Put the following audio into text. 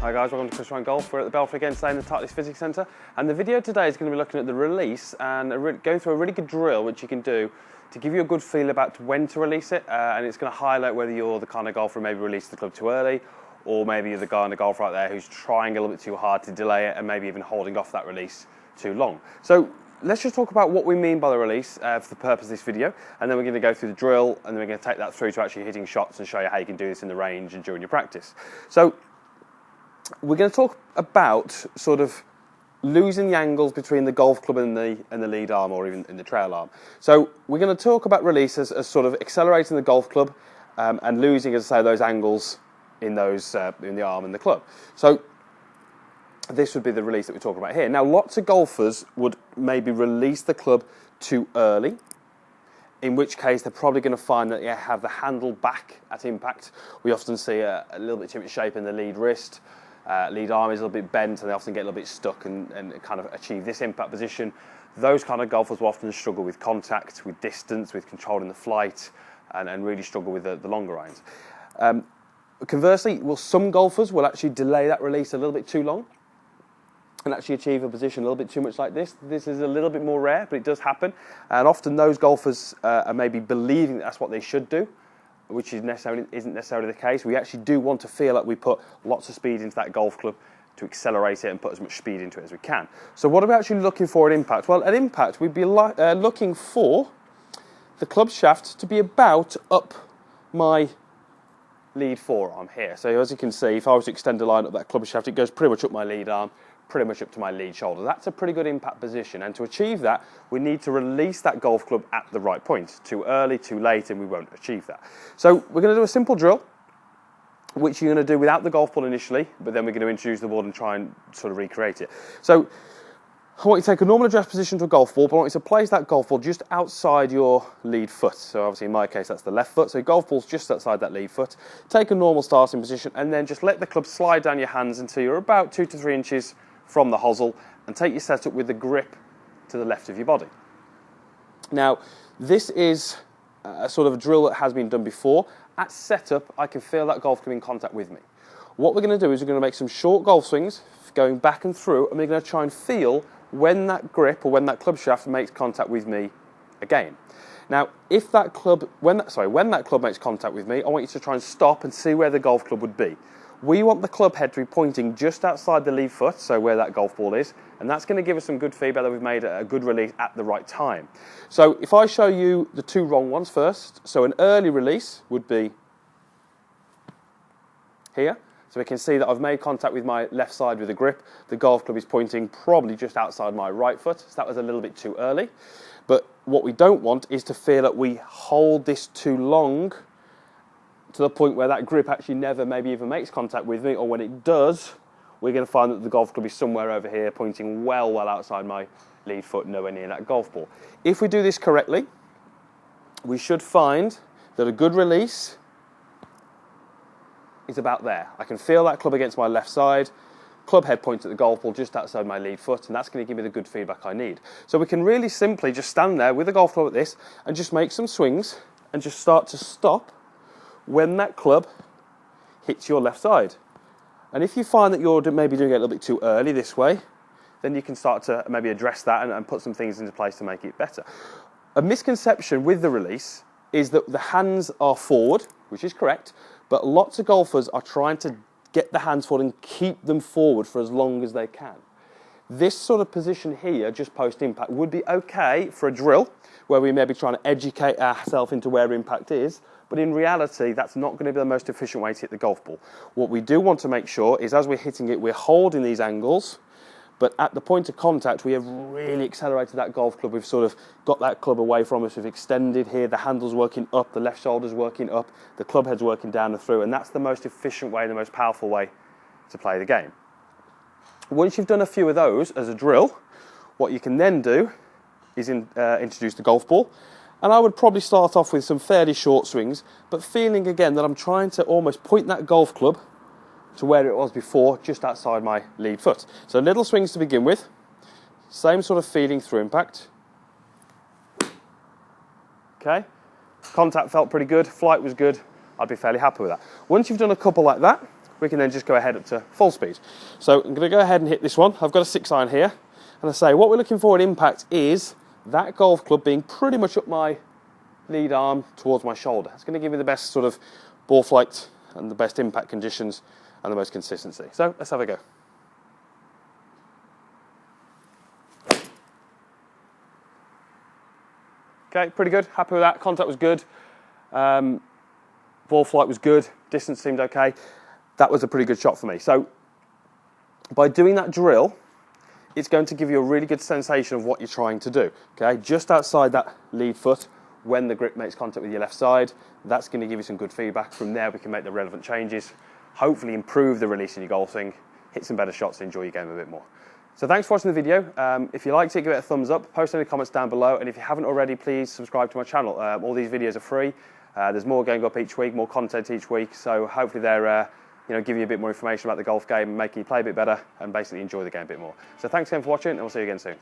Hi guys, welcome to Chris Ryan Golf. We're at the Belfry again today in the Titleist Physics Centre, and the video today is going to be looking at the release and going through a really good drill which you can do to give you a good feel about when to release it, and it's going to highlight whether you're the kind of golfer who maybe released the club too early, or maybe you're the guy on the golf right there who's trying a little bit too hard to delay it and maybe even holding off that release too long. So let's just talk about what we mean by the release for the purpose of this video, and then we're going to go through the drill, and then we're going to take that through to actually hitting shots and show you how you can do this in the range and during your practice. So we're going to talk about sort of losing the angles between the golf club and the lead arm, or even in the trail arm. So we're going to talk about release as sort of accelerating the golf club and losing, as I say, those angles in those in the arm and the club. So this would be the release that we're talking about here. Now, lots of golfers would maybe release the club too early, in which case they're probably going to find that they have the handle back at impact. We often see a little bit too much shape in the lead wrist. Lead arm is a little bit bent, and they often get a little bit stuck and kind of achieve this impact position. Those kind of golfers will often struggle with contact, with distance, with controlling the flight, and really struggle with the longer irons. Conversely, some golfers will actually delay that release a little bit too long and actually achieve a position a little bit too much like this. This is a little bit more rare, but it does happen. And often those golfers are maybe believing that's what they should do, which isn't necessarily the case. We actually do want to feel like we put lots of speed into that golf club to accelerate it and put as much speed into it as we can. So what are we actually looking for at impact? Well, at impact, we'd be looking for the club shaft to be about up my lead forearm here. So as you can see, if I was to extend the line up that club shaft, it goes pretty much up my lead arm, pretty much up to my lead shoulder. That's a pretty good impact position, and to achieve that we need to release that golf club at the right point. Too early, too late, and we won't achieve that. So we're going to do a simple drill which you're going to do without the golf ball initially, but then we're going to introduce the ball and try and sort of recreate it. So I want you to take a normal address position to a golf ball, but I want you to place that golf ball just outside your lead foot. So obviously in my case that's the left foot, so your golf ball's just outside that lead foot. Take a normal starting position and then just let the club slide down your hands until you're about 2 to 3 inches from the hosel, and take your setup with the grip to the left of your body. Now, this is a sort of a drill that has been done before. At setup, I can feel that golf come in contact with me. What we're going to do is we're going to make some short golf swings, going back and through, and we're going to try and feel when that grip or when that club shaft makes contact with me again. Now, if that club, when that club makes contact with me, I want you to try and stop and see where the golf club would be. We want the club head to be pointing just outside the lead foot, so where that golf ball is, and that's going to give us some good feedback that we've made a good release at the right time. So if I show you the two wrong ones first, so an early release would be here. So we can see that I've made contact with my left side with the grip. The golf club is pointing probably just outside my right foot, so that was a little bit too early. But what we don't want is to feel that we hold this too long to the point where that grip actually never maybe even makes contact with me, or when it does, we're going to find that the golf club is somewhere over here pointing well outside my lead foot, nowhere near that golf ball. If we do this correctly, we should find that a good release is about there. I can feel that club against my left side, club head points at the golf ball just outside my lead foot, and that's going to give me the good feedback I need. So we can really simply just stand there with the golf club like this and just make some swings and just start to stop when that club hits your left side. And if you find that you're maybe doing it a little bit too early this way, then you can start to maybe address that and put some things into place to make it better. A misconception with the release is that the hands are forward, which is correct, but lots of golfers are trying to get the hands forward and keep them forward for as long as they can. This sort of position here, just post-impact, would be okay for a drill, where we may be trying to educate ourselves into where impact is, but in reality, that's not going to be the most efficient way to hit the golf ball. What we do want to make sure is as we're hitting it, we're holding these angles, but at the point of contact, we have really accelerated that golf club. We've sort of got that club away from us. We've extended here. The handle's working up, the left shoulder's working up, the club head's working down and through, and that's the most efficient way, the most powerful way to play the game. Once you've done a few of those as a drill, what you can then do is introduce the golf ball. And I would probably start off with some fairly short swings, but feeling again that I'm trying to almost point that golf club to where it was before, just outside my lead foot. So little swings to begin with, same sort of feeling through impact. Okay, contact felt pretty good, flight was good, I'd be fairly happy with that. Once you've done a couple like that, we can then just go ahead up to full speed. So I'm going to go ahead and hit this one. I've got a 6-iron here, and I say what we're looking for in impact is that golf club being pretty much up my lead arm towards my shoulder. It's going to give me the best sort of ball flight and the best impact conditions and the most consistency. So let's have a go. Okay, pretty good, happy with that. Contact was good, ball flight was good, distance seemed okay. That was a pretty good shot for me. So by doing that drill, it's going to give you a really good sensation of what you're trying to do. Okay, just outside that lead foot, when the grip makes contact with your left side, that's going to give you some good feedback. From there, we can make the relevant changes, hopefully improve the release in your golf swing, hit some better shots, and enjoy your game a bit more. So thanks for watching the video. If you liked it, give it a thumbs up, post any comments down below, and if you haven't already, please subscribe to my channel. All these videos are free. There's more going up each week, more content each week, so hopefully they're giving you a bit more information about the golf game, making you play a bit better, and basically enjoy the game a bit more. So thanks again for watching, and we'll see you again soon.